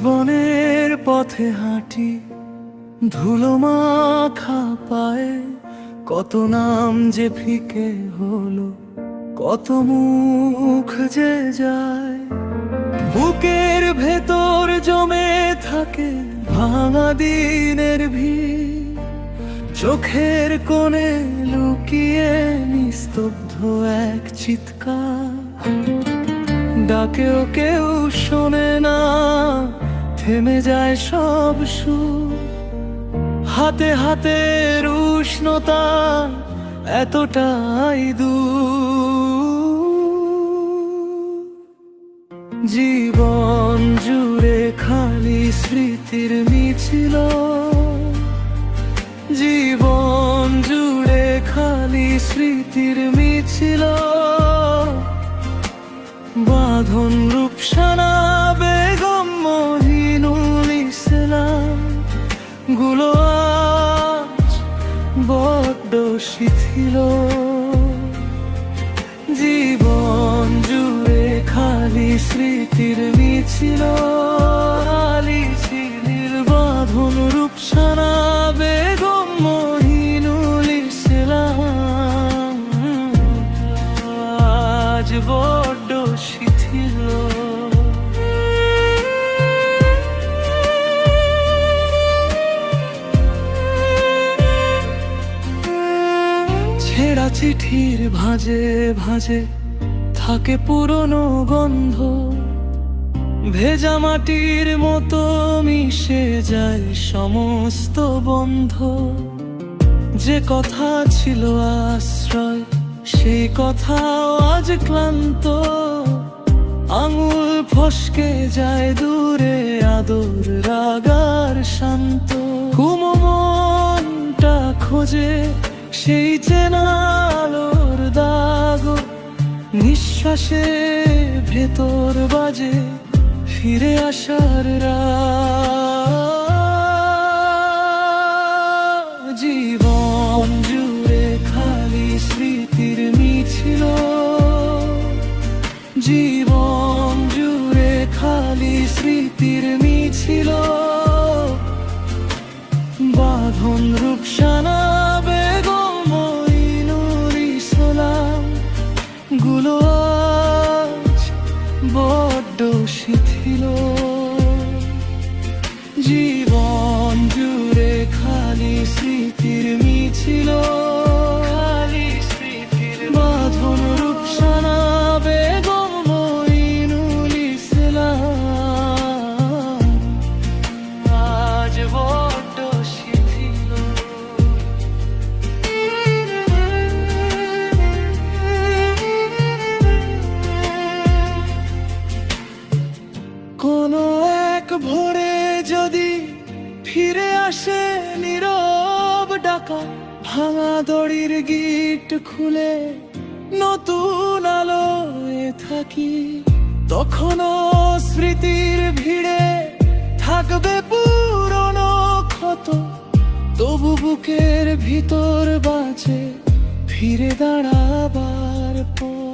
জীবনের পথে হাঁটি ধুলো মাখা পায়ে, কত নাম যে ফিকে হলো, কত মুখ যে যায়। বুকের ভেতর জমে থাকে ভাঙা দিনের ভিড়, চোখের কোণে লুকিয়ে নিস্তব্ধ এক চিৎকার। ডাকেও কেউ শোনে না, থেমে যায় সব সুর। হাতে হাতে উষ্ণতা এতটাই দূর। জীবন জুড়ে খালি স্মৃতির মিছিল, জীবন জুড়ে খালি স্মৃতির মিছিল। বাঁধন রূপসানা বেগম মহিনুল ইসলাম গুলো আজ বড্ড শিথিল। জীবন জুড়ে খালি স্মৃতির মিছিল, খালি স্মৃতির বাঁধন রূপসানা বেগম মহিনুল ইসলাম আজ বড্ড শিথিল। ছেঁড়া চিঠির ভাঁজে ভাঁজে থাকে পুরনো গন্ধ, ভেজা মাটির মতো মিশে যায় সমস্ত বন্ধ। যে কথা ছিল আশ্রয়, সেই কথাও আজ ক্লান্ত। আঙুল ফসকে যায় দূরে আদর রাগার শান্ত। কুমো মনটা খোঁজে সেই চেনা আলোর দাগ, নিঃশ্বাসে ভেতর বাজে ফিরে আসার রাত। জীবন জুড়ে খালি স্মৃতির মিছিল, জীবন জুড়ে খালি স্মৃতির মিছিল। বাঁধন রূপসানা বেগম মইনুল ইসলাম গুলো আজ বড্ড শিথিল। জীবন জুড়ে খালি স্মৃতির মিছিল, খালি স্মৃতির বাঁধন রূপসানা বেগম মইনুল ইসলাম আজ বড্ড শিথিল। কোনো এক ভোরে যদি ফিরে আসে নীরব ডাকা, ভাঙা দড়ির গিট খুলে নতুন আলোয় থাকি। তখনও স্মৃতির ভিড়ে থাকবে পুরনো ক্ষত, তবু বুকের ভিতর বাজে ফিরে দাঁড়াবার পর।